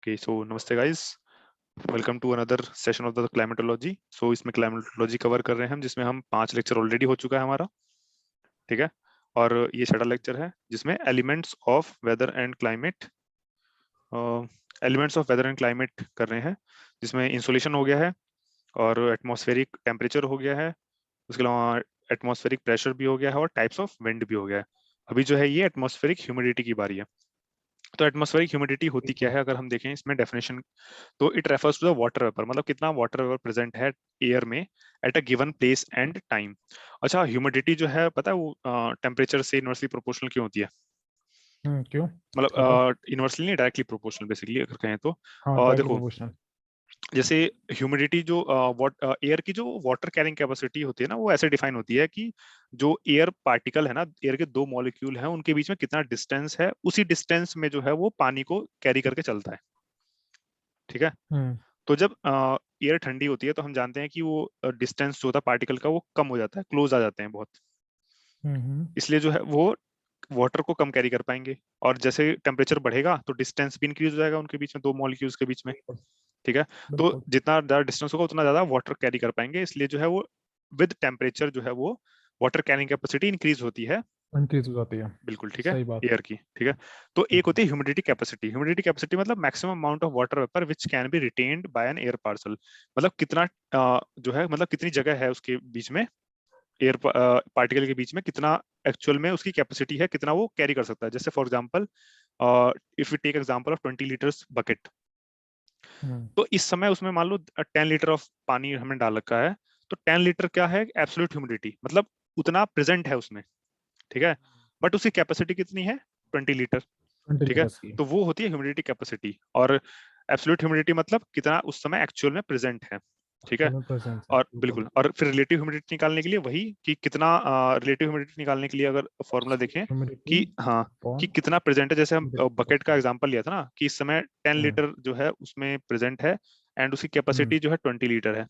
Okay so नमस्ते guys, welcome to another session of the climatology. So इसमें climatology cover कर रहे हैं हम, जिसमें हम 5 लेक्चर ऑलरेडी हो चुका है हमारा। ठीक है, और ये 6वां लेक्चर है जिसमें elements of weather and climate कर रहे हैं, जिसमें इंसोलेशन हो गया है और एटमॉस्फेरिक टेम्परेचर हो गया है। उसके अलावा एटमॉस्फेरिक प्रेशर भी हो गया है और टाइप्स ऑफ विंड भी हो गया है। अभी जो है ये एटमॉस्फेरिक ह्यूमिडिटी की बारी है। तो एटमॉस्फेरिक ह्यूमिडिटी होती क्या है, अगर हम देखें इसमें डेफिनेशन, तो it refers to the water vapour, मतलब कितना वाटर वेपर प्रेजेंट है एयर में at a given place and time. अच्छा, ह्यूमिडिटी जो है पता है वो टेम्परेचर से इनवर्सली प्रोपोर्शनल क्यों होती है? क्यों? बताओ। मतलब इनवर्सली नहीं, डायरेक्टली प्रोपोर्शनल बेसिकली अगर कहें तो। हाँ, डायरेक्टली देखो, प्रोपोर्शनल। जैसे ह्यूमिडिटी जो एयर की जो वाटर कैरिंग कैपेसिटी होती है ना, वो ऐसे डिफाइन होती है कि जो एयर पार्टिकल है ना, एयर के 2 मॉलिक्यूल हैं, उनके बीच में कितना डिस्टेंस है, उसी डिस्टेंस में जो है वो पानी को कैरी करके चलता है। ठीक है, हम्म तो जब एयर ठंडी होती है तो हम जानते हैं कि वो डिस्टेंस जो होता है पार्टिकल का वो कम हो जाता है, क्लोज आ जाते हैं बहुत। हम्म इसलिए जो है वो वाटर को कम कैरी कर पाएंगे। और जैसे टेम्परेचर बढ़ेगा तो डिस्टेंस भी इंक्रीज हो जाएगा उनके बीच में, 2 मॉलिक्यूल्स के बीच में। बिल्कुल ठीक है, तो बिल्कुल। जितना ज्यादा डिस्टेंस होगा उतना ज्यादा वाटर कैरी कर पाएंगे, इसलिए जो है वो विद टेम्परेचर जो है वो वाटर कैरिंग कैपेसिटी इंक्रीज होती है। इंक्रीज हो जाती है। बिल्कुल ठीक है, सही बात। एयर की। ठीक है, तो एक होती है ह्यूमिडिटी कैपेसिटी। ह्यूमिडिटी कैपेसिटी मतलब maximum amount of water vapour which can be retained by an air parcel. मतलब कितना जो है, मतलब कितनी जगह है उसके बीच में, एयर पार्टिकल के बीच में कितना एक्चुअल में उसकी कैपेसिटी है, कितना वो कैरी कर सकता है। जैसे for example, if you take example of 20 litres bucket, hmm तो इस समय उसमें मान लो 10 लीटर ऑफ पानी हमने डाल रखा है। तो 10 लीटर क्या है? एब्सोल्यूट ह्यूमिडिटी, मतलब उतना प्रेजेंट है उसमें। ठीक है, बट उसकी कैपेसिटी कितनी है? 20 लीटर। 20 ठीक है, लीटर्स की। तो वो होती है ह्यूमिडिटी कैपेसिटी। और एब्सोल्यूट ह्यूमिडिटी मतलब कितना उस समय एक्चुअल में प्रेजेंट है। ठीक है, एक्चुअल में प्रेजेंस है, और बिल्कुल। बिल्कुल, और फिर रिलेटिव ह्यूमिडिटी निकालने के लिए वही कि कितना, रिलेटिव ह्यूमिडिटी निकालने के लिए अगर फॉर्मूला देखें ह्यूमिडिटी कि हाँ, कि अपॉन कितना प्रेजेंट है। जैसे हम बकेट का कैपेसिटी। एग्जांपल लिया था ना, कि इस समय 10 हम्म लीटर जो है उसमें प्रेजेंट है एंड उसकी हम्म कैपेसिटी जो है 20 लीटर है।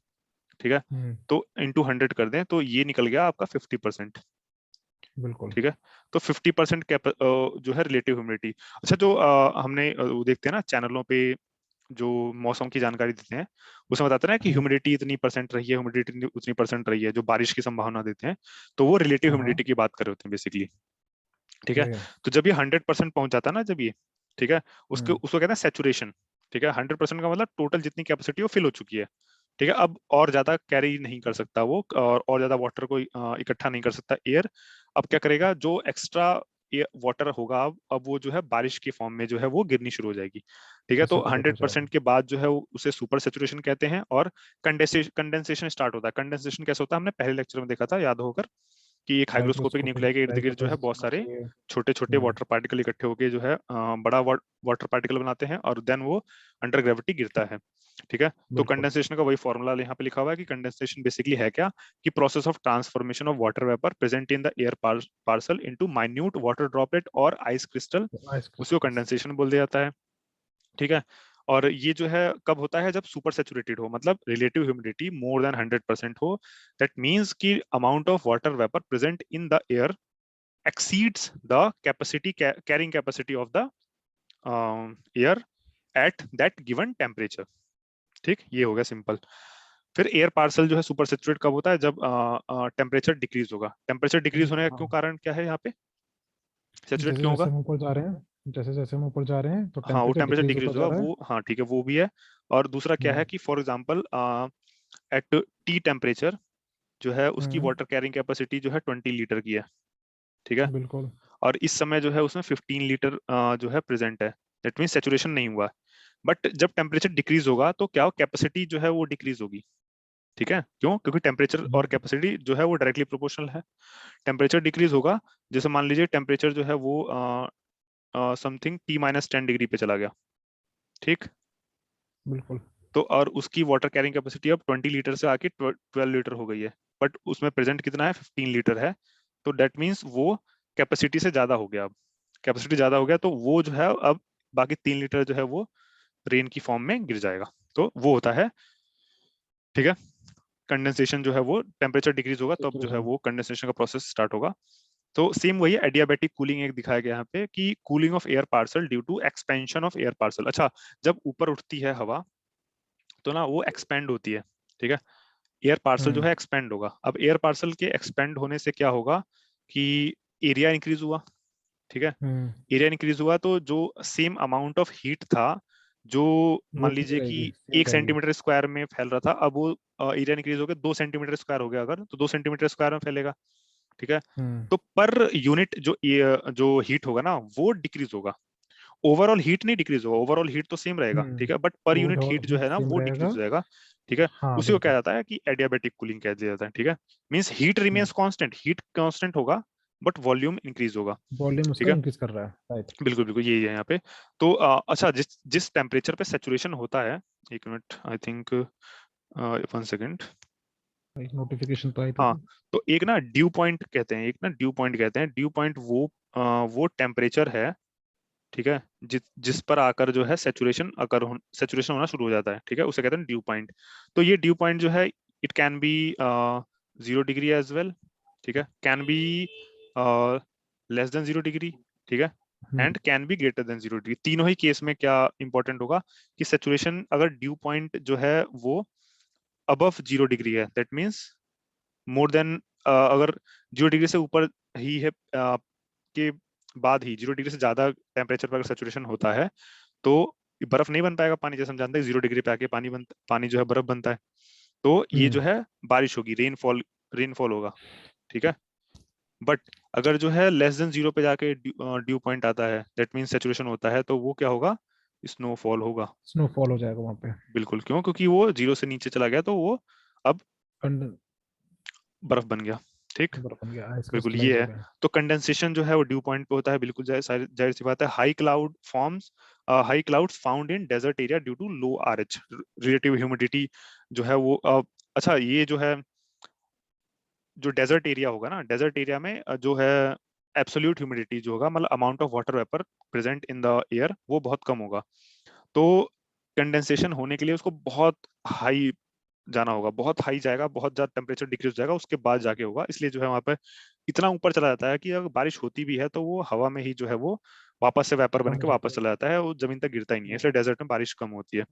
ठीक है, हम्म तो इंटू 100 कर दें तो ये निकल गया आपका 50%। बिल्कुल। ठीक है, तो 50% जो है रिलेटिव ह्यूमिडिटी। अच्छा, जो हमने वो देखते हैं ना चैनलों पे, जो मौसम की जानकारी देते हैं, उसमें बताते हैं ना कि हम्म, ह्यूमिडिटी इतनी परसेंट रही है, ह्यूमिडिटी उतनी परसेंट रही है, जो बारिश की संभावना देते हैं, तो वो रिलेटिव हाँ हाँ। ह्यूमिडिटी की बात कर रहे होते हैं बेसिकली। ठीक है, ओके। तो जब ये 100% पहुंच जाता है ना, जब ये, ठीक है, उसको हम्म उसको कहते हैं सेचुरेशन। ठीक है, 100% का मतलब टोटल जितनी कैपेसिटी वो फिल हो चुकी है। ठीक है, अब और ज्यादा कैरी नहीं कर सकता वो, और ज्यादा वाटर को इकट्ठा नहीं कर सकता एयर। अब क्या करेगा, जो एक्स्ट्रा वाटर होगा, अब वो जो है बारिश के फॉर्म में जो है वो गिरनी शुरू हो जाएगी। ठीक है, तो प्रेसिपिटेट हो 100% जाएगा। के बाद जो है उसे सुपर सेचुरेशन कहते हैं, और कंडेंसेशन स्टार्ट होता है। कंडेंसेशन कैसे होता है, हमने पहले लेक्चर में देखा था, याद होकर, कि एक हाइग्रोस्कोपिक न्यूक्लियाई के इर्द गिर्द जो है बहुत सारे के। छोटे छोटे वाटर पार्टिकल इकट्ठे होकर जो है बड़ा वाटर पार्टिकल बनाते हैं, और देन वो अंडर ग्रेविटी गिरता है। ठीक है, तो बिल्कुल। कंडेंसेशन का वही फॉर्मूला यहाँ पे लिखा हुआ है कि कंडेंसेशन बेसिकली है क्या, कि process of transformation of water vapour present in the air parcel into minute water droplet और आइस क्रिस्टल, आइस उसी को क्रिस्टल्स। कंडेंसेशन बोल दिया जाता है। ठीक है, और ये जो है कब होता है, जब सुपर सेचुरेटेड हो, मतलब रिलेटिव ह्यूमिडिटी मोर देन 100% हो। दैट मीन्स कि amount of water vapour present in the air exceeds the capacity carrying capacity of the air at that given temperature। ठीक, ये हो गया सिंपल। फिर एयर पार्सल जो है सुपर सेचुरेट कब होता है, जब टेम्परेचर डिक्रीज होगा। टेम्परेचर डिक्रीज होने का क्यों, हाँ, कारण क्या है यहाँ पे, सेचुरेट जैसे क्यों जैसे होगा? हम ऊपर जा रहे हैं, जैसे जैसे हम ऊपर जा रहे हैं तो हाँ, वो टेम्परेचर टेम्परेचर डिक्रीज डिक्रीज होता होगा जा रहा है। वो, हाँ ठीक है, वो भी है। और दूसरा क्या है हम्म कि for example at T temperature जो है उसकी हम्म वाटर कैरिंग कैपेसिटी जो है 20 लीटर की है। ठीक है, बिल्कुल। और इस समय जो है उसमें 15 लीटर जो है प्रेजेंट है। दैट मीन सेचुरेशन नहीं हुआ। बट जब टेम्परेचर डिक्रीज होगा तो क्या कैपेसिटी जो है वो डिक्रीज होगी। ठीक है, क्यों? क्योंकि टेम्परेचर और हम्म कैपेसिटी जो है वो डायरेक्टली प्रोपोर्शनल है। टेम्परेचर डिक्रीज होगा, जैसे मान लीजिए टेम्परेचर जो है वो समथिंग T-10 डिग्री पे चला गया। ठीक, बिल्कुल। तो और उसकी वाटर कैरिंग कैपेसिटी अब 20 लीटर से आके 12 लीटर हो गई है, बट उसमें प्रेजेंट कितना है, 15 लीटर है। तो दैट मीन्स वो कैपेसिटी से ज्यादा हो गया। अब कैपेसिटी ज्यादा हो गया तो वो जो है अब बाकी 3 लीटर जो है वो रेन की फॉर्म में गिर जाएगा। तो वो होता है। ठीक है, कंडेंसेशन जो है वो टेम्परेचर डिक्रीज होगा तब जो है सेचुरेशन। वो कंडेंसेशन का प्रोसेस स्टार्ट होगा। तो सेम वही एडियाबैटिक कूलिंग एक दिखाया गया यहाँ पे कि cooling of air parcel due to expansion of air parcel. अच्छा, जब ऊपर उठती है हवा तो ना वो एक्सपेंड होती है, ठीक है, एयर पार्सल जो है एक्सपेंड होगा। अब एयर पार्सल के एक्सपेंड होने से क्या होगा कि एरिया इंक्रीज हुआ, ठीक है, एरिया इंक्रीज हुआ तो जो सेम अमाउंट ऑफ हीट था जो वो मान नहीं लीजिए कि रहेगी, सेम 1 सेंटीमीटर स्क्वायर में फैल रहा था, अब वो एरिया इंक्रीज होकर 2 सेंटीमीटर स्क्वायर हो गया, अगर तो 2 सेंटीमीटर स्क्वायर में फैलेगा, ठीक है। रहेगी। तो पर यूनिट जो हीट होगा ना वो डिक्रीज होगा, ओवरऑल हीट नहीं डिक्रीज होगा, ओवरऑल हीट तो सेम रहेगा, ठीक है, but per unit overall heat जो हीट है ना सेम वो रहेगा। डिक्रीज हो जाएगा, ठीक है। हाँ उसी को कहा बिल्कुल। जाता है कि एडियाबैटिक कूलिंग कह दिया जाता है, ठीक है। Means heat remains constant, heat constant होगा बट वॉल्यूम इंक्रीज होगा, वॉल्यूम ठीक उसका है। इंक्रीज कर रहा है, राइट। बिल्कुल बिल्कुल यही है यहाँ पे। तो अच्छा, जिस जिस टेम्परेचर पे सेचुरेशन होता है, एक मिनट, आई थिंक 1 सेकेंड, एक नोटिफिकेशन तो आई थी। हाँ, तो एक ना ड्यू पॉइंट कहते हैं, एक ना ड्यू पॉइंट कहते हैं, ड्यू पॉइंट वो टेम्परेचर है, ठीक है, जिस पर आकर जो है सेचुरेशन होना शुरू हो जाता है, ठीक है, उसे कहते हैं ड्यू पॉइंट। तो ये ड्यू पॉइंट जो है it can be 0 degree as well, ठीक है, can be less than 0 degree, ठीक है, and can be greater than 0 degree. तीनों ही केस में क्या इंपॉर्टेंट होगा कि सेचुरेशन अगर ड्यू पॉइंट जो है वो अबव 0 डिग्री है, दैट मीन्स मोर देन, अगर 0 डिग्री से ऊपर ही है के बाद ही 0 डिग्री से ज्यादा टेम्परेचर पर अगर सेचुरेशन होता है तो बर्फ नहीं बन पाएगा पानी, जैसे हम जानते हैं 0 डिग्री पे आके पानी जो है बर्फ बनता है। तो ये जो हम्म। है बारिश होगी, रेनफॉल होगा, ठीक है। बट अगर जो है लेस देन 0 पे जाके ड्यू पॉइंट आता है, दैट मीन्स सेचुरेशन होता है, तो वो क्या होगा, स्नोफॉल होगा। स्नोफॉल हो जाएगा वहाँ पे। बिल्कुल, क्यों, क्योंकि वो 0 से नीचे चला गया तो वो अब कंड बर्फ बन गया, ठीक। बर्फ बन गया, आइस बिल्कुल क्रिस्टलाइज ये हो है। गया। तो कंडेंसेशन जो है वो ड्यू पॉइंट पे होता है, बिल्कुल जाहिर जाहिर सी बात है। High clouds found in desert area due to low RH, relative humidity जो है वो अच्छा, ये जो है जो डेजर्ट एरिया होगा ना, डेजर्ट एरिया में जो है एब्सोल्यूट ह्यूमिडिटी जो होगा, मतलब amount of water vapour present in the air, वो बहुत कम होगा। तो कंडेंसेशन होने के लिए उसको बहुत हाई जाना होगा, बहुत हाई जाएगा, बहुत ज्यादा टेम्परेचर डिक्रीज हो जाएगा, उसके बाद जाके होगा। इसलिए जो है वहां पे इतना ऊपर चला जाता है कि अगर बारिश होती भी है तो वो हवा में ही जो है वो वापस से वेपर बन कम हो के जाती वापस है। चला जाता है, वो जमीन तक गिरता ही नहीं है, इसलिए डेजर्ट में बारिश कम होती है,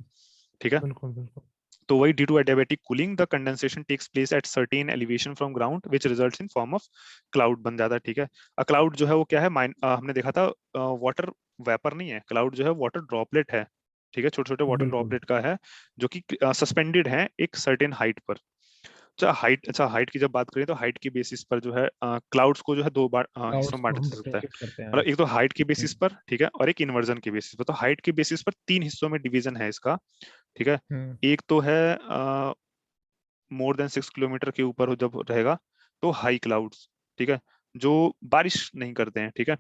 ठीक है। बिल्कुल बिल्कुल। तो वही due to adiabatic cooling the condensation takes place at certain elevation from ground which results in form of cloud बन जाता है, ठीक है। क्लाउड जो है वो क्या है, हमने देखा था वाटर वेपर नहीं है, क्लाउड जो है वाटर ड्रॉपलेट है, ठीक है, छोटे छोटे वाटर बिल्कुल। ड्रॉपलेट का है जो कि सस्पेंडेड है एक सर्टेन हाइट पर। अच्छा, हाइट की जब बात करें तो हाइट की बेसिस पर जो है क्लाउड्स को जो है दो बार हिस्सों क्लाउड्स में को बांटा हम जा सकता है। डिफरेंशिएट करते हैं। मतलब एक तो हाइट की बेसिस हम्म। पर, ठीक है, और एक इन्वर्जन की बेसिस पर। तो हाइट की बेसिस पर 3 हिस्सों में डिवीजन है इसका, ठीक है। हम्म। एक तो है मोर देन 6 किलोमीटर के ऊपर जब रहेगा तो हाई क्लाउड्स, ठीक है, जो बारिश नहीं करते हैं, ठीक है।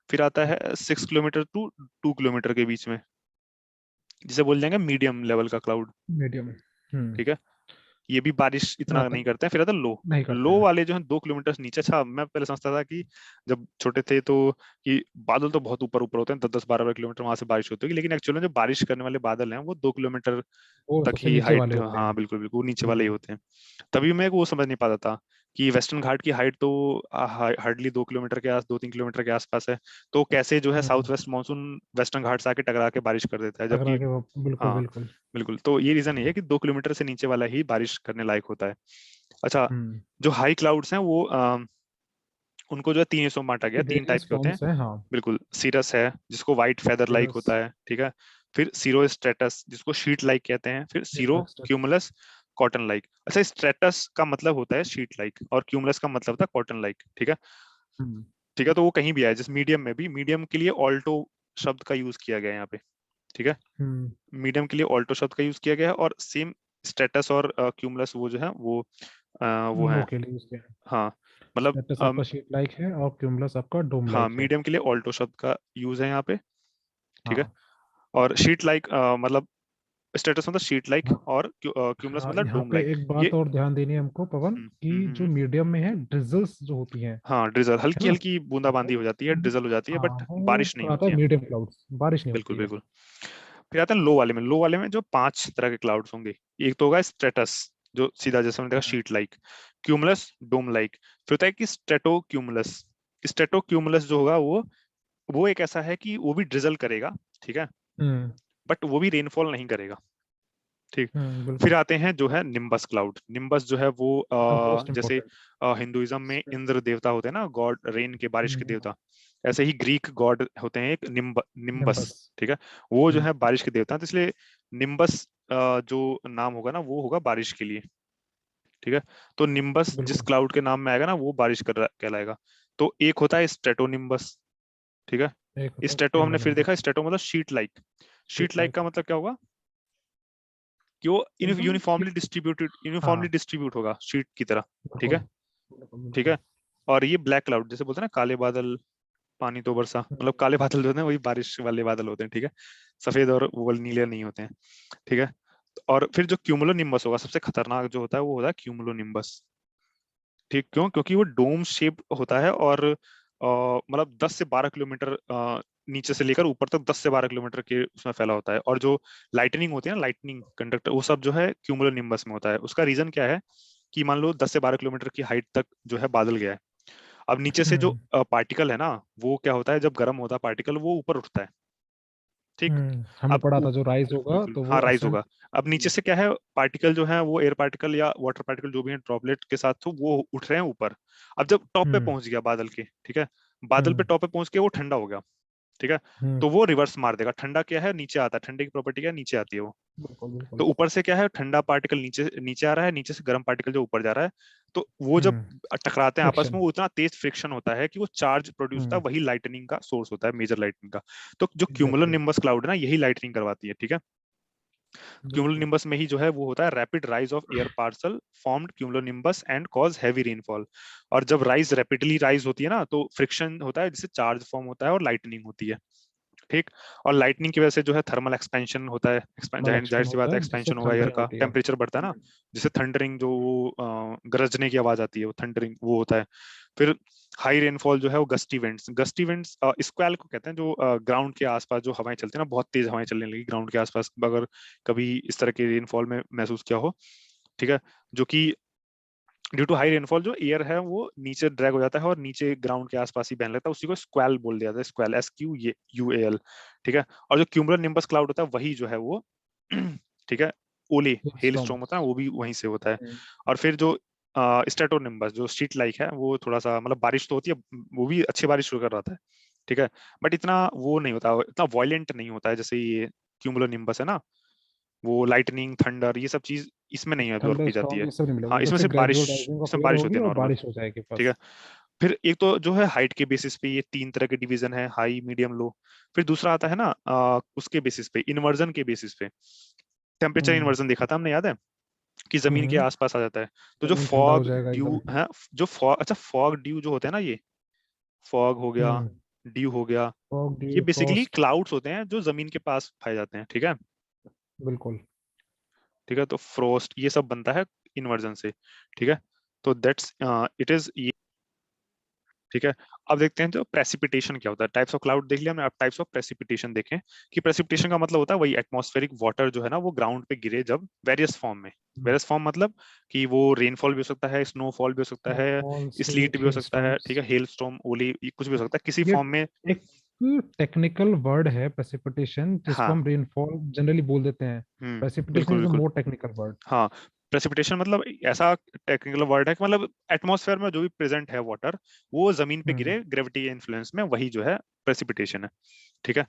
फिर आता है 6 किलोमीटर टू 2 किलोमीटर के बीच में, जिसे बोल जाएंगे मीडियम लेवल का क्लाउड, मीडियम। हम्म। ठीक है, ये भी बारिश फिर इतना आता नहीं करते हैं। फिर आता है लो, नहीं करते लो हैं। वाले जो है 2 किलोमीटर नीचे। अच्छा, मैं पहले समझता था कि जब छोटे थे तो कि बादल तो बहुत ऊपर ऊपर होते हैं, 10 10 12 12 किलोमीटर वहां से बारिश होती होगी, लेकिन एक्चुअली जो बारिश करने वाले बादल हैं वो 2 किलोमीटर वो तक सबसे ही नीचे हाइट, वाले होते हाँ हैं। बिल्कुल बिल्कुल, वो नीचे वाले ही हम्म। होते हैं। तभी मैं वो समझ नहीं पाता था कि वेस्टर्न घाट की हाइट तो हार्डली 2 किलोमीटर के 2 3 किलोमीटर के आसपास है, तो कैसे जो है साउथ वेस्ट मानसून वेस्टर्न घाट से आके टकरा के बारिश कर देता है, टकरा जबकि के वो, बिल्कुल हाँ बिल्कुल। बिल्कुल। तो ये रीजन ये है कि 2 किलोमीटर से नीचे वाला ही बारिश करने लायक होता है। अच्छा, हम्म। जो हाई क्लाउड्स हैं वो उनको जो है 3 हिस्सों में बांटा गया, इसके 3 टाइप वेरियस के होते हैं। फॉर्म्स हैं, हाँ। बिल्कुल, सीरस है जिसको व्हाइट फेदर लाइक सिरस। होता है, ठीक है। फिर सीरो स्ट्रेटस जिसको शीट लाइक कहते हैं, फिर सीरो क्यूमुलस कॉटन लाइक। अच्छा, स्ट्रेटस का मतलब होता है शीट लाइक और क्यूमुलस का मतलब होता है कॉटन लाइक, ठीक है। हम्म। ठीक है, तो वो कहीं भी आए, जिस मीडियम में भी, मीडियम के लिए ऑल्टो शब्द का यूज किया गया है यहाँ पे, ठीक है। हम्म। मीडियम के लिए ऑल्टो शब्द का यूज किया गया है, और सेम स्टेटस और क्यूमुलस वो जो है वो लो है, के लिए यूज किया है। हाँ मतलब स्टेटस आपका शीट लाइक है और क्यूमुलस आपका डोम हाँ, लाइक है। मीडियम के लिए ऑल्टो शब्द का यूज है यहाँ पे, ठीक है। हाँ। और शीट लाइक मतलब स्टेटस मतलब शीट लाइक, हाँ। और क्यूमुलस हाँ, मतलब यहाँ डोम पे लाइक। एक ये बात और ध्यान देनी है हमको पवन, कि जो हम्म। मीडियम में है ड्रिजल्स जो होती हैं, हाँ, ड्रिजल, है हल्की ना, हल्की बूंदाबांदी हो जाती है, वो ड्रिजल हो जाती है, हाँ बट वो बारिश नहीं आता होती है है। मीडियम क्लाउड्स, बारिश नहीं बिल्कुल होती है। बिल्कुल। फिर आते हैं लो वाले में। लो वाले में जो 5 तरह के क्लाउड्स होंगे, एक तो होगा स्ट्रेटस जो सीधा जैसे हमने देखा हाँ। शीट लाइक, क्यूमुलस डोम लाइक, फिर होता है कि स्ट्रेटो क्यूमुलस, स्ट्रेटोक्यूमुलस जो होगा वो एक ऐसा है कि वो भी ड्रिजल करेगा, ठीक है, बट वो भी रेनफॉल नहीं करेगा, ठीक। बिल्कुल। फिर आते हैं जो है निम्बस क्लाउड। निम्बस जो है वो मोस्ट जैसे इम्पोर्टेंट। हिंदुइज्म में इंद्र देवता होते हैं ना, गॉड रेन के, बारिश के देवता, ऐसे ही ग्रीक गॉड होते हैं एक निम्बस, निम्बस। ठीक है, वो जो है बारिश के देवता हैं, तो इसलिए निम्बस जो नाम होगा ना वो होगा बारिश के लिए, ठीक है। तो निम्बस जिस बिल्कुल। क्लाउड के नाम में आएगा ना वो बारिश कर कहलाएगा। तो एक होता है स्ट्रेटोनिम्बस, ठीक है। एक होता है स्ट्रेटो हमने फिर देखा, क्यूमुलोनिम्बस। स्ट्रेटो मतलब sheet like. Sheet sheet like like. का मतलब क्या होगा कि वो एकदम यूनिफॉर्मली हाँ। डिस्ट्रीब्यूट होगा शीट की तरह, ठीक बिल्कुल है, बिल्कुल ठीक बिल्कुल। है। और ये ब्लैक क्लाउड जैसे बोलते हैं ना, काले बादल, पानी तो बरसा, मतलब काले बादल जो होते हैं वही बारिश वाले बादल होते हैं, ठीक है, सफेद और वो नीले नहीं होते हैं, ठीक है। और फिर जो क्यूमुलोनिम्बस होगा, सबसे खतरनाक जो होता है वो होता है क्यूमुलोनिम्बस, ठीक, क्यों? क्योंकि वो डोम शेप होता है और मतलब 10 से 12 किलोमीटर नीचे से लेकर ऊपर तक 10 से 12 किलोमीटर के उसमें फैला होता है। और जो लाइटनिंग होती है ना, लाइटनिंग कंडक्टर, वो सब जो है क्यूमुलोनिम्बस में होता है। उसका रीजन क्या है कि मान लो 10 से 12 किलोमीटर की हाइट तक जो है बादल गया है, अब नीचे से जो पार्टिकल है ना, वो क्या होता है, जब गर्म होता है पार्टिकल वो ऊपर उठता है, ठीक। हमने अब पढ़ा था जो राइज होगा बिल्कुल तो वो हाँ, राइज असेंट। होगा। अब नीचे से क्या है, पार्टिकल जो है वो एयर पार्टिकल या वाटर पार्टिकल जो भी है ड्रॉपलेट के साथ, तो वो उठ रहे हैं ऊपर। अब जब टॉप पे हम्म पहुंच गया बादल के, ठीक है, बादल पे हम्म टॉप पे पहुंच के वो ठंडा हो गया, ठीक है, हम्म। तो वो रिवर्स मार देगा। ठंडा क्या है, नीचे आता है, ठंडे की प्रॉपर्टी क्या है, नीचे आती है वो। बिल्कुल तो बिल्कुल। ऊपर से क्या है, ठंडा पार्टिकल नीचे नीचे आ रहा है, नीचे से गर्म पार्टिकल जो ऊपर जा रहा है, तो वो जब हम्म। टकराते हैं आपस में, फ्रिक्शन। वो इतना तेज फ्रिक्शन होता है कि वो चार्ज प्रोड्यूस होता है, हम्म। वही लाइटनिंग का सोर्स होता है, मेजर लाइटनिंग का। तो जो क्यूमुलो एग्जैक्टली। निम्बस क्लाउड है ना, यही लाइटनिंग करवाती है, ठीक है। बिल्कुल। क्यूमुलोनिम्बस में ही जो है वो होता है rapid rise of air parcel formed cumulonimbus and cause heavy rainfall. और जब राइज रैपिडली राइज होती है ना, तो फ्रिक्शन होता है जिससे चार्ज फॉर्म होता है और लाइटनिंग होती है, ठीक। और लाइटनिंग की वजह से जो है थर्मल एक्सपेंशन होता है, नॉन जाहिर जाहिर एक्सपेंड सी होता बात है, है जिससे एक्सपेंशन होगा एयर थंडरिंग का, होती है। टेम्परेचर बढ़ता है ना, जिससे थंडरिंग जो गरजने की आवाज आती है, वो थंडरिंग वो होता है। फिर हाई रेनफॉल जो है वो गस्टी विंड्स, गस्टी विंड्स स्क्वैल को कहते हैं, जो ग्राउंड के आसपास जो हवाएं चलती है ना, बहुत तेज हवाएं चलने लगी ग्राउंड के आसपास, अगर कभी इस तरह के रेनफॉल में महसूस किया हो, ठीक है, जो कि ड्यू टू हाई रेनफॉल जो एयर है वो नीचे ड्रैग हो जाता है और नीचे ग्राउंड के आसपास ही बहने लगता है, उसी को स्क्वैल बोल दिया जाता है, स्क्वैल, SQUAL, ठीक है। और जो क्यूमुलर निम्बस क्लाउड होता है वही जो है वो ठीक है, ओले, हेल स्टॉर्म। स्टॉर्म होता है वो भी वहीं से होता है। और फिर जो स्ट्रेटोनिम्बस जो स्ट्रीट लाइक है, वो थोड़ा सा मतलब बारिश तो होती है, वो भी अच्छी बारिश शुरू कर रहा था, ठीक है, बट इतना वो नहीं होता, इतना वॉयलेंट नहीं होता है जैसे ये क्यूमुलर निम्बस है ना, वो लाइटनिंग थंडर ये सब चीज इसमें नहीं ऑब्जर्व थंडर की जाती स्टॉर्म है। ये सब नहीं मिलेगा, हाँ, इसमें बस एक सिर्फ बारिश, ग्रेजुअल राइजिंग ऑफ इसमें एयर बारिश होगी होती है और नॉर्मल, बारिश हो जाएगी ठीक है। बस। फिर एक तो जो है हाइट के बेसिस पे ये 3 तरह के डिवीजन है, हाई मीडियम लो। फिर दूसरा आता है ना उसके बेसिस पे, इन्वर्जन के बेसिस पे, टेम्परेचर हम्म इन्वर्जन देखा था हमने, याद है, कि जमीन के हम्म। आसपास आ जाता है। तो जो जमीन ठंडा हो फॉग जाएगा एकदम। ड्यू है, जो फॉग, अच्छा फॉग ड्यू जो होते हैं ना, ये फॉग हो गया, हम्म। ड्यू हो गया, फॉग ये ड्यू बेसिकली फ्रॉस्ट। क्लाउड्स होते हैं जो जमीन के पास पाए जाते हैं, ठीक है, बिल्कुल। ठीक है। तो फ्रोस्ट ये सब बनता है इन्वर्जन से, ठीक है। तो दैट्स इट इज, ठीक है। अब देखते हैं जो प्रेसिपिटेशन क्या होता है, टाइप्स ऑफ क्लाउड देख लिया हमने, अब टाइप्स ऑफ प्रेसिपिटेशन देखें। कि प्रेसिपिटेशन का मतलब होता है वही एटमॉस्फेरिक वाटर जो है ना, वो ग्राउंड पे गिरे जब वेरियस फॉर्म में, वेरियस फॉर्म मतलब कि वो रेनफॉल भी हो सकता है, स्नोफॉल भी हो सकता है, स्नोफॉल स्लीट स्लीट भी हो हेल सकता है, स्टॉर्म्स। ठीक है, हेल स्टॉर्म, ओली, ये कुछ भी हो सकता है किसी ये फॉर्म में। एक टेक्निकल वर्ड है प्रेसिपिटेशन, जिसको हाँ, हम रेनफॉल जनरली बोल देते हैं। प्रेसिपिटेशन बिल्कुल इज अ बिल्कुल। More technical word. हाँ, प्रेसिपिटेशन मतलब ऐसा टेक्निकल वर्ड है कि मतलब एटमॉस्फेयर में जो भी प्रेजेंट है वाटर, वो जमीन पे हम्म। गिरे ग्रेविटी के इन्फ्लुएंस में, वही जो है प्रेसिपिटेशन है, ठीक है।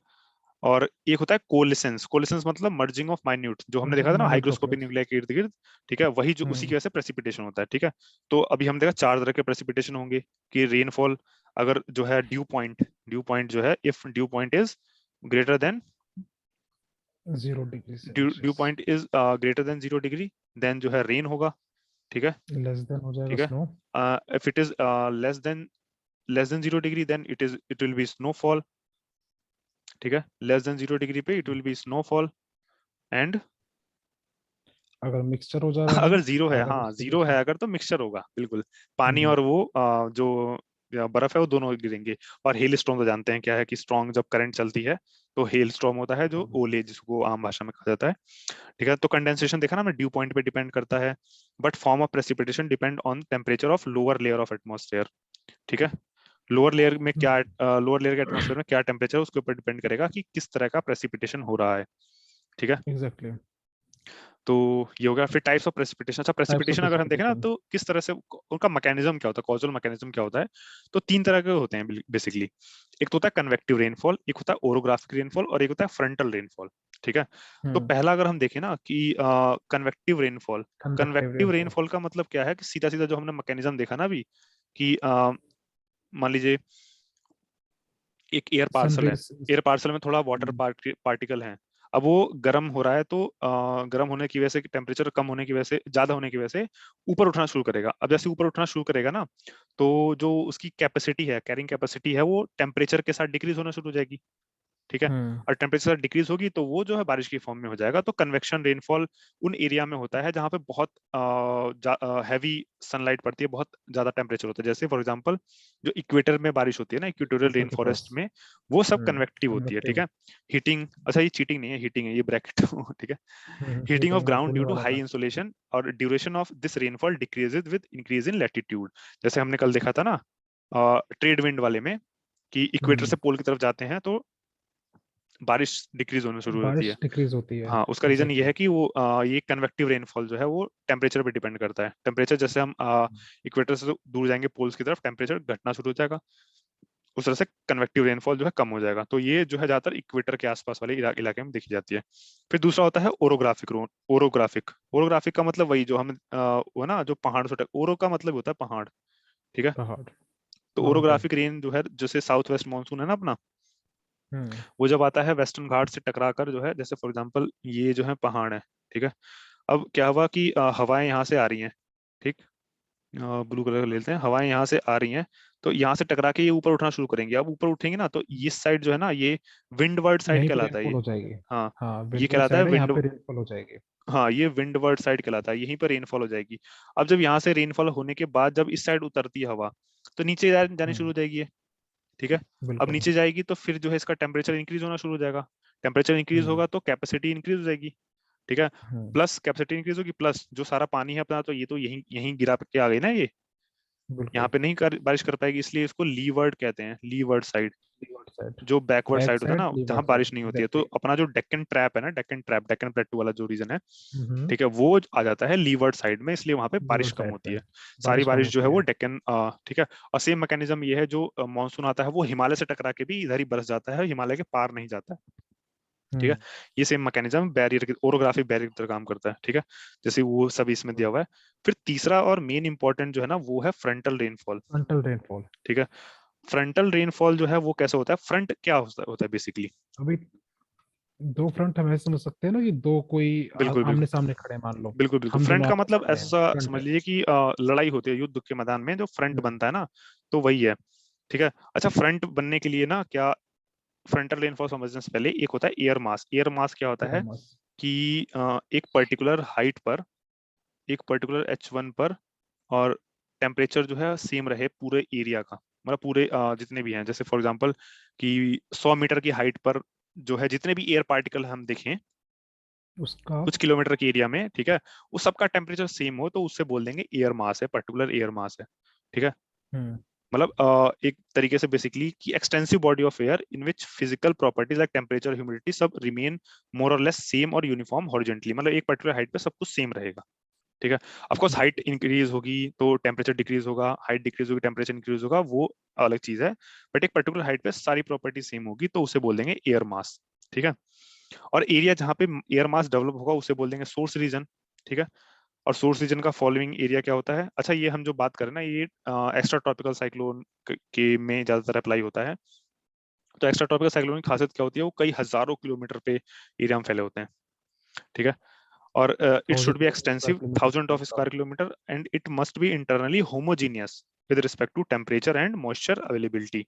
और एक होता है कोलिसेंस, कोलिसेंस मतलब मर्जिंग ऑफ माइन्यूट, जो हमने देखा था ना माइनर हाइग्रोस्कोपिक ड्रॉपलेट्स। न्यूक्लिया के इर्द गिर्द, ठीक है, वही जो उसी की हम्म। वजह से प्रेसिपिटेशन होता है, ठीक है। तो अभी हम देखा 4 तरह के प्रेसिपिटेशन होंगे, कि रेनफॉल, अगर जो है ड्यू पॉइंट जो है, if dew point is greater than 0 degree dew Celsius. Point is greater than 0 degree, then जो है रेन होगा, ठीक है, लेस देन हो जाएगा ठीक है। Snow. If it is less than 0 degree, then it will be snowfall, ठीक है, लेस देन 0 डिग्री पे it will be snowfall. And अगर मिक्सचर हो जा रहा है, अगर जीरो है, अगर हाँ उसके जीरो बीच है में। अगर, तो मिक्सचर होगा बिल्कुल, पानी हम्म और वो जो बर्फ है वो दोनों गिरेंगे। और हेल स्टॉर्म तो जानते हैं क्या है, कि स्ट्रॉन्ग जब करंट चलती है तो हेल स्टॉर्म होता है, जो बिल्कुल। ओले जिसको आम भाषा में कहा जाता है, ठीक है। तो कंडेंसेशन देखा ना, मैं ड्यू पॉइंट पे डिपेंड करता है, but form of precipitation depend on temperature of lower layer of atmosphere, ठीक है। लोअर लेयर में क्या, लोअर लेयर के एटमॉस्फेयर में क्या टेम्परेचर है उसके ऊपर डिपेंड करेगा कि किस तरह का प्रेसिपिटेशन हो रहा है। ठीक है, एग्जैक्टली। तो ये हो गया। फिर टाइप्स ऑफ प्रेसिपिटेशन। अच्छा, टाइप्स ऑफ प्रेसिपिटेशन अगर हम देखें ना प्रेसिपिटेशन। तो किस तरह से उनका मैकेनिज्म क्या होता है, कॉजल मैकेनिज्म क्या होता है। तो तीन तरह के होते हैं बेसिकली। एक तो होता है कन्वेक्टिव रेनफॉल, एक होता है ओरोग्राफिक रेनफॉल, और एक होता है फ्रंटल रेनफॉल। ठीक है, तो हम्म। पहला अगर हम देखें ना कि convective rainfall, convective convective rainfall. Rainfall का मतलब क्या है कि सीधा सीधा जो हमने मैकेनिज्म देखा ना अभी कि मान लीजिए एक एयर पार्सल है, सनरेज। एयर पार्सल में थोड़ा वाटर पार्टिकल है। अब वो गर्म हो रहा है तो गर्म होने की वजह से, टेम्परेचर कम होने की वजह से, ज्यादा होने की वजह से ऊपर उठना शुरू करेगा। अब जैसे ऊपर उठना शुरू करेगा ना, तो जो उसकी कैपेसिटी है, कैरिंग कैपेसिटी है, वो टेम्परेचर के साथ डिक्रीज होना शुरू हो जाएगी। ठीक है, हम्म। और टेम्परेचर डिक्रीज होगी तो वो जो है बारिश की फॉर्म में हो जाएगा। तो कन्वेक्शन रेनफॉल उन एरिया में होता है जहाँ पे बहुत हैवी सनलाइट पड़ती है, बहुत ज्यादा टेम्परेचर होता है। जैसे फॉर एग्जांपल जो इक्वेटर में बारिश होती है ना, इक्वेटोरियल रेन के फॉरेस्ट पास। में, वो सब हम्म। कन्वेक्टिव होती है। ठीक कन्वेक्टिव। है, हीटिंग, अच्छा ये चीटिंग नहीं है, हीटिंग है, ये ब्रैकेट ठीक है। हीटिंग ऑफ हीटिंग ग्राउंड बोलने ड्यू टू वाला हाई था। इंसोलेशन और duration of this rainfall decreases with increase in latitude. जैसे हमने कल देखा था ना ट्रेड विंड वाले में, कि इक्वेटर हम्म। से पोल की तरफ जाते हैं तो बारिश डिक्रीज होना शुरू हो जाती है। बारिश डिक्रीज होती है। हाँ, उसका रीजन ये एग्जैक्टली। है कि वो ये कन्वेक्टिव रेनफॉल जो है वो टेम्परेचर पे डिपेंड करता है। टेम्परेचर जैसे हम इक्वेटर से दूर जाएंगे पोल्स की तरफ, टेम्परेचर घटना शुरू हो जाएगा, उस तरह से कन्वेक्टिव रेनफॉल जो है कम हो जाएगा। तो ये जो है ज्यादातर इक्वेटर के आसपास वाले इलाके में देखी जाती है। फिर दूसरा होता है ओरोग्राफिक। ओरोग्राफिक, ओरोग्राफिक का मतलब वही जो हम वो ना जो पहाड़ से ओरो का मतलब होता है पहाड़। ठीक है, पहाड़। तो माउंटेन। ओरोग्राफिक रेन जो है, जैसे साउथ वेस्ट मानसून है ना अपना, हम्म। वो जब आता है वेस्टर्न घाट से टकरा कर जो है, जैसे फॉर एग्जांपल ये जो है पहाड़ है। ठीक है, अब क्या हुआ कि हवाएं यहाँ से आ रही हैं। ठीक, ब्लू कलर का ले लेते हैं, हवाएं यहाँ से आ रही हैं, तो यहाँ से टकरा के ये ऊपर उठना शुरू करेंगे। अब ऊपर उठेंगे ना तो इस साइड जो है ना, ये विंडवर्ड साइड यहीं पे कहलाता है रेनफॉल ये। हो जाएगी। हाँ, हाँ, ये विंडवर्ड कहलाता है साइड है, यहाँ विंड, पे रेनफॉल हो जाएगी। हाँ ये विंडवर्ड साइड कहलाता है, यहीं पर रेनफॉल हो जाएगी। अब जब यहाँ से रेनफॉल होने के बाद जब इस साइड उतरती है हवा, तो नीचे जानी शुरू हम्म। हो जाएगी ये। ठीक है, अब बिल्कुल। नीचे जाएगी तो फिर जो है इसका टेम्परेचर इंक्रीज होना शुरू हो जाएगा। टेम्परेचर इंक्रीज हम्म। होगा तो कैपेसिटी इंक्रीज हो जाएगी। ठीक है, हम्म। प्लस कैपेसिटी इंक्रीज होगी, प्लस जो सारा पानी है अपना, तो ये तो यहीं यहीं गिरा के आ गई ना ये, यहाँ बिल्कुल। पे नहीं बारिश कर पाएगी, इसलिए इसको लीवर्ड कहते हैं, लीवर्ड साइड। Levered side. जो बैकवर्ड बैक साइड होता है साइड, ना, जहाँ लीवर्ड साइड, बारिश नहीं होती है, तो एग्जैक्टली। अपना जो डेक्कन ट्रैप है ना, डेक्कन ट्रैप, डेक्कन प्लेटू वाला जो रीजन है, हम्म। ठीक है, वो आ जाता है लीवर्ड साइड में, इसलिए वहां पे बारिश लीवर्ड कम साइड होती पे है। सारी बारिश कम बारिश जो है होती वो है। डेक्कन, ठीक है। और सेम मैकेनिज्म ये है, जो मानसून आता है वो हिमालय से टकरा के भी इधर ही बरस जाता है, हिमालय के पार नहीं जाता है। ठीक है, हम्म। ये सेम मैकेनिज्म बैरियर की, ओरोग्राफिक बैरियर की तरह काम करता है। ठीक है, जैसे वो सब इसमें दिया हुआ है। फिर तीसरा और मेन इंपॉर्टेंट जो है ना, वो है फ्रंटल रेनफॉल। Frontal rainfall. ठीक है, फ्रंटल रेनफॉल जो है वो कैसे होता है, फ्रंट क्या होता है बेसिकली। अभी दो फ्रंट हम ऐसे समझ सकते हैं ना कि दो कोई बिल्कुल आमने बिल्कुल, सामने खड़े हैं, मान लो। बिल्कुल बिल्कुल, हम फ्रंट दोनों का आमने मतलब सामने हैं, ऐसा फ्रंट समझ है। लीजिए कि लड़ाई होती है, युद्ध के मैदान में जो फ्रंट हम्म। बनता है ना, तो वही है। ठीक है, अच्छा फ्रंट बनने के लिए ना क्या, फ्रंटल रेनफॉल समझने से पहले एक होता है एयर मास। एयर मास क्या होता एयर है मास। कि एक पर्टिकुलर हाइट पर, एक पर्टिकुलर H1 पर, और टेम्परेचर जो है सेम रहे पूरे एरिया का, मतलब पूरे जितने भी हैं, जैसे फॉर एग्जांपल कि 100 मीटर की हाइट पर जो है जितने भी एयर पार्टिकल हम देखें उसका। कुछ किलोमीटर के एरिया में, ठीक है, उस सबका टेम्परेचर सेम हो तो उससे बोल देंगे एयर मास है, पर्टिकुलर एयर मास है। ठीक है, हम्म। मतलब एक तरीके से बेसिकली कि extensive body of air in which physical properties like temperature, humidity सब रिमेन मोर और लेस सेम और यूनिफॉर्म हॉरिजेंटली, मतलब एक पर्टिकुलर हाइट पे सब कुछ सेम रहेगा। ठीक है, ऑफ कोर्स हाइट इंक्रीज होगी तो टेम्परेचर डिक्रीज होगा, हाइट डिक्रीज होगी टेम्परेचर इंक्रीज होगा, वो अलग चीज है। बट एक पर्टिकुलर हाइट पे सारी प्रॉपर्टी सेम होगी तो उसे बोल देंगे एयर मास। ठीक है, और एरिया जहाँ पे एयर मास डेवलप होगा उसे बोल देंगे सोर्स रीजन। ठीक है, और सोर्स रीजन का फॉलोइंग एरिया क्या होता है, अच्छा ये हम जो बात करें ना, ये एक्स्ट्रा ट्रॉपिकल साइक्लोन के में ज्यादातर अप्लाई होता है। तो एक्स्ट्रा ट्रॉपिकल साइक्लोन की खासियत क्या होती है, वो कई हजारों किलोमीटर पे एरिया में फैले होते हैं। ठीक है, और it should be thousand of square extensive, kilometre thousand का ऑफ होता square kilometre, and it must be internally homogeneous with respect to temperature and moisture availability.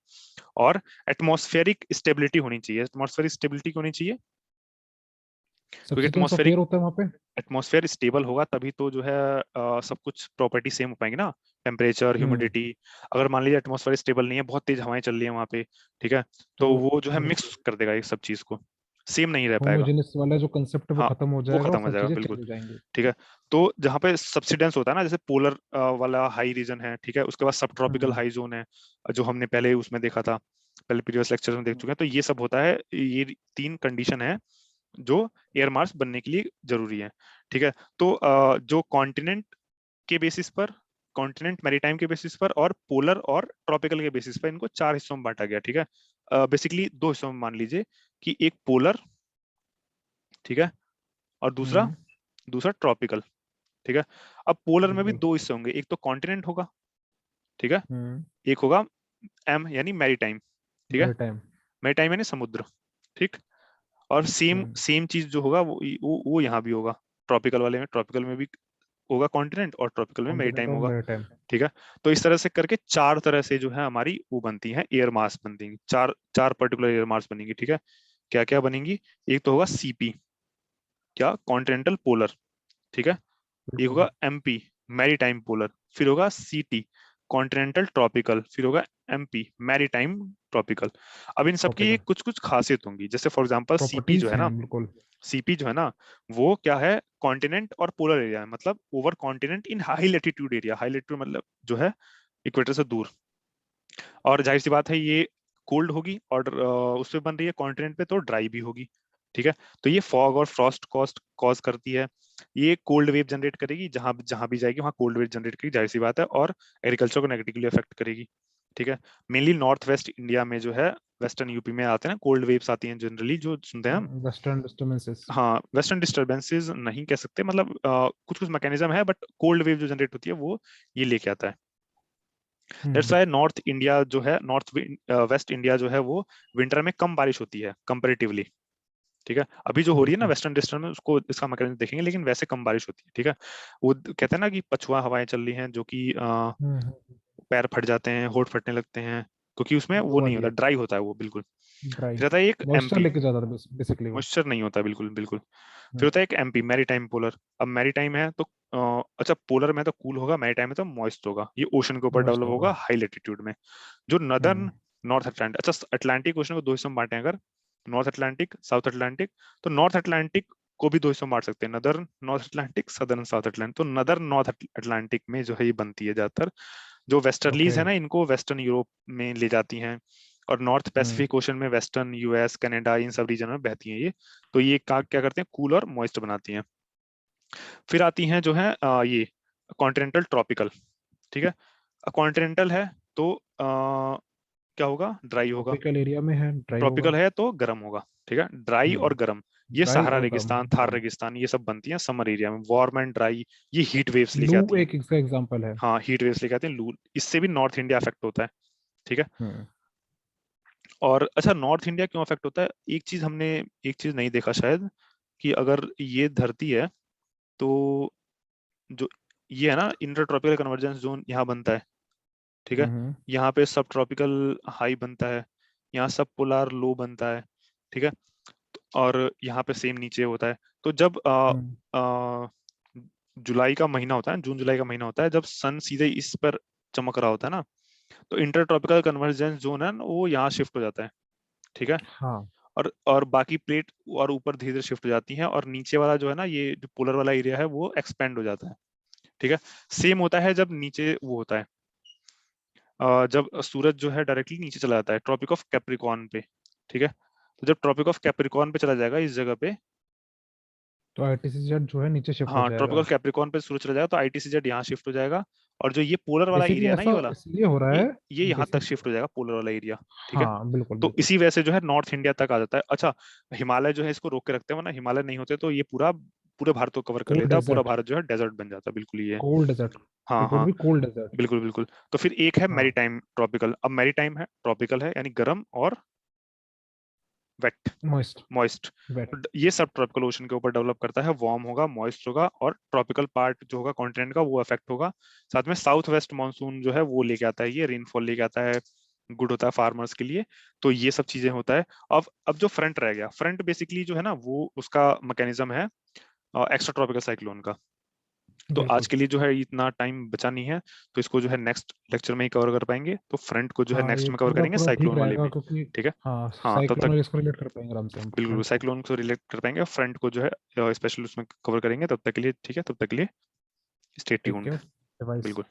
और एटमॉस्फेरिक स्टेबिलिटी होनी चाहिए। एटमॉस्फेरिक स्टेबिलिटी होनी चाहिए क्योंकि सब्सिस्टेंस ऑफ एयर एटमॉस्फेरिक, होता है वहाँ पे। एटमॉस्फेयर स्टेबल होगा तभी तो जो है सब कुछ प्रॉपर्टी सेम हो पाएंगे ना, टेम्परेचर, हम्म। ह्यूमिडिटी। अगर मान लीजिए एटमॉस्फेयर स्टेबल नहीं है, बहुत तेज हवाएं चल रही है वहाँ पे, ठीक है, तो तो वो जो है बिल्कुल। मिक्स कर देगा ये सब चीज को। सेम नहीं रह पाएगा। होमोजेनियस वाला जो कंसेप्ट है वो हाँ, खत्म हो वो जाएगा और खत्म हो सब जाएगा चीजें बिल्कुल। चेंज हो जाएंगी। ठीक है, तो जहाँ पे सब्सिडेंस होता है ना, जैसे पोलर वाला हाई रीजन है, ठीक है, उसके बाद सब ट्रॉपिकल हम्म हाई जोन है, जो हमने पहले उसमें देखा था, पहले प्रीवियस लेक्चर में देख चुके हैं। तो ये सब होता है, ये 3 कंडीशन है जो एयर मास बनने के लिए जरूरी है। ठीक है, तो जो कॉन्टिनेंट के बेसिस पर, कॉन्टिनेंट मैरीटाइम के बेसिस पर, और पोलर और ट्रॉपिकल के बेसिस पर इनको 4 हिस्सों में बांटा गया। ठीक है, बेसिकली 2 हिस्सों में मान लीजिए कि एक पोलर, ठीक है, और दूसरा हम्म दूसरा ट्रॉपिकल। ठीक है, अब पोलर में भी बिल्कुल। 2 हिस्से होंगे, एक तो कॉन्टिनेंट होगा, ठीक है, हम्म एक होगा एम यानी मैरीटाइम। ठीक है, मेरे टाइम। मैरीटाइम यानी समुद्र। ठीक, और सेम हम्म सेम चीज जो होगा वो यहाँ भी होगा, ट्रॉपिकल वाले में, ट्रॉपिकल में भी होगा कॉन्टिनेंट, और ट्रॉपिकल में कॉन्टिनेंट मैरीटाइम और होगा। मेरे टाइम। ठीक है, तो इस तरह से करके 4 तरह से जो है हमारी वो बनती है, एयर मास बनती है, 4 पर्टिकुलर एयर मास बनेंगी। ठीक है, क्या क्या बनेंगी? एक तो होगा सीपी, क्या, कॉन्टिनेंटल पोलर। ठीक है, एक बिल्कुल। होगा एमपी, मैरीटाइम पोलर, फिर होगा सीटी, कॉन्टिनेंटल ट्रॉपिकल, फिर होगा एमपी, मैरीटाइम ट्रॉपिकल। अब इन सबकी टॉपिकल कुछ कुछ खासियत होंगी, जैसे फॉर एग्जांपल सीपी जो प्रॉपर्टीज है ना, हैं बिल्कुल। सीपी जो है ना, वो क्या है, कॉन्टिनेंट और पोलर एरिया है, मतलब ओवर कॉन्टिनेंट इन high latitude area, high latitude मतलब जो है इक्वेटर से दूर। और जाहिर सी बात है ये कोल्ड होगी, और उस पे बन रही है कॉन्टिनेंट पे, तो ड्राई भी होगी। ठीक है, तो ये फॉग और फ्रॉस्ट कॉस्ट कॉज करती है, ये कोल्ड वेव जनरेट करेगी, जहां जहां भी जाएगी वहां कोल्ड वेव जनरेट करेगी, जाहिर सी बात है, और एग्रीकल्चर को नेगेटिवली अफेक्ट करेगी। ठीक है, मेनली नॉर्थ वेस्ट इंडिया में जो है, वेस्टर्न यूपी में आते हैं ना कोल्ड वेव्स आती हैं जनरली, जो सुनते हैं हम। Western disturbances. हाँ, वेस्टर्न डिस्टर्बेंसेस नहीं कह सकते, मतलब कुछ कुछ मैकेनिज्म है, बट कोल्ड वेव जो जनरेट होती है वो ये लेके आता है। That's hmm why north India जो है, नॉर्थ वेस्ट इंडिया जो है, वो विंटर में कम बारिश होती है कंपेरेटिवली। ठीक है, अभी जो हो रही है ना बिल्कुल। वेस्टर्न डिस्टर्ब में, उसको इसका मैकेनिज्म देखेंगे, लेकिन वैसे कम बारिश होती है। ठीक है, वो कहते हैं ना कि पछुआ हवाएं चल रही हैं, जो कि पैर फट जाते हैं, होठ फटने लगते हैं, क्योंकि उसमें वो वो नहीं वाली होता, है ड्राई होता है वो बिल्कुल। ड्राई। फिर आता है एक मॉइस्चर एमपी, लेके जाता था बेसिकली वो। मॉइस्चर नहीं होता, बिल्कुल बिल्कुल। फिर हम्म, होता है एक एमपी, मैरीटाइम पोलर। अब मैरीटाइम है तो अच्छा, पोलर में तो कूल होगा, मैरीटाइम में तो मॉइस्ट होगा, ये ओशन के ऊपर मॉइस्ट डेवलप होगा। होगा हाई लेटीट्यूड में। जो नदर्न, हम्म नॉर्थ अटलांटिक, अच्छा अटलांटिक ओशन को 2 हिस्सों में बांटे अगर, नॉर्थ अटलांटिक, साउथ अटलांटिक, तो नॉर्थ अटलांटिक को भी 2 हिस्सों में बांट सकते हैं, northern north Atlantic, southern south Atlantic. तो नदर्न नॉर्थ अटलांटिक में जो है ये बनती है ज्यादातर, जो ओके। वेस्टर्लीज है ना, इनको वेस्टर्न यूरोप में ले जाती हैं, और नॉर्थ हम्म पैसिफिक ओशन में, वेस्टर्न यूएस कनाडा, इन सब रीजन में बहती हैं ये। तो ये क्या करते हैं, कूल और मॉइस्ट बनाती हैं। फिर आती हैं जो है ये कॉन्टिनेंटल ट्रॉपिकल। ठीक है, कॉन्टिनेंटल है तो क्या होगा, ड्राई होगा, ट्रॉपिकल एरिया में है ड्राई होगा। ट्रॉपिकल है तो गर्म होगा। ठीक है, ड्राई और गर्म, ये ड्राई सहारा और गर्म रेगिस्तान, थार बिल्कुल। रेगिस्तान, ये सब बनती हैं समर एरिया में, वार्म एंड ड्राई, ये हीट वेव्स लेके लू आती हैं। एक इसका एग्जांपल है। हाँ, हीट वेव्स लेके आते हैं, लू, इससे भी नॉर्थ इंडिया अफेक्ट होता है। ठीक है, हम्म और अच्छा, नॉर्थ इंडिया क्यों अफेक्ट होता है, एक चीज हमने, एक चीज नहीं देखा शायद, कि अगर ये धरती है, तो जो ये है ना, इंटर ट्रॉपिकल कन्वर्जेंस जोन यहाँ बनता है। ठीक है, हम्म यहाँ पे सब ट्रॉपिकल हाई बनता है, यहाँ सब पोलार लो बनता है। ठीक है, और यहाँ पे सेम नीचे होता है। तो जब हम्म आ, जुलाई का महीना होता है, जून जुलाई का महीना होता है, जब सन सीधे इस पर चमक रहा होता है ना, तो इंटर ट्रॉपिकल कन्वर्जेंस जोन है ना, वो यहाँ शिफ्ट हो जाता है। ठीक है, हाँ। और बाकी प्लेट और ऊपर धीरे धीरे शिफ्ट हो जाती हैं, और नीचे वाला जो है ना, ये जो पोलर वाला एरिया है, वो एक्सपेंड हो जाता है। ठीक है, सेम होता है जब नीचे वो होता है, जब सूरज जो है डायरेक्टली नीचे चला जाता है ट्रॉपिक ऑफ कैप्रिकॉर्न पे। ठीक है, तो जब ट्रॉपिक ऑफ कैप्रिकॉर्न पे चला जाएगा इस जगह पे, तो आईटीसीजेड जो है नीचे शिफ्ट हो हाँ, ट्रॉपिकल जाएगा। कैप्रिकॉर्न पे सूरज चला जाएगा, तो आईटीसीजेड यहाँ शिफ्ट हो जाएगा, और जो ये पोलर वाला बेसिकली एरिया है ना, ये ऐसा वाला, इसलिए हो रहा ये है। ये यहाँ तक बेसिक शिफ्ट हो जाएगा, पोलर वाला एरिया। ठीक है, हाँ बिल्कुल तो बिल्कुल। इसी वजह से जो है नॉर्थ इंडिया तक आ जाता है। अच्छा, हिमालय जो है इसको रोक के रखते हैं, वरना हिमालय नहीं होते तो ये पूरा पूरे भारत को कवर कर कोल्ड लेता है, पूरा डेजर्ट। भारत जो है डेजर्ट बन जाता है, बिल्कुल ये। Cold desert. हाँ इट वुड हाँ, बी कोल्ड डेजर्ट। बिल्कुल बिल्कुल। तो फिर एक है हाँ। मैरीटाइम ट्रॉपिकल, अब मैरीटाइम है, ट्रॉपिकल है, यानी गर्म और वेट, मॉइस्ट। मॉइस्ट। वेट। ये सब ट्रॉपिकल ओशन के ऊपर डेवलप करता है, वार्म होगा, मॉइस्ट होगा, और ट्रॉपिकल पार्ट जो होगा कॉन्टिनेंट का वो अफेक्ट होगा। साथ में साउथ वेस्ट मानसून जो है वो लेके आता है, ये रेनफॉल लेके आता है, गुड होता है फार्मर्स के लिए। तो ये सब चीजें होता है। अब जो फ्रंट रह गया, फ्रंट बेसिकली जो है ना, वो उसका मैकेनिज्म है एक्स्ट्रा ट्रॉपिकल साइक्लोन का। तो आज बिल्कुल। के लिए जो है इतना टाइम बचा नहीं है, तो इसको जो है नेक्स्ट लेक्चर में ही कवर कर पाएंगे। तो फ्रंट को जो है हाँ, नेक्स्ट ये में कवर पूरा करेंगे, पूरा ठीक साइक्लोन वाले रहेगा में। क्योंकि ठीक है। हाँ, हाँ तब साइक्लोन तक और इसको रिलेट कर पाएंगे आराम से हम बिल्कुल फ्रंट से। साइक्लोन को रिलेट कर पाएंगे, और फ्रंट को जो है स्पेशली उसमें कवर करेंगे। तब तक के लिए ठीक है, तब तक के लिए stay tech tuned. Care, device. बिल्कुल।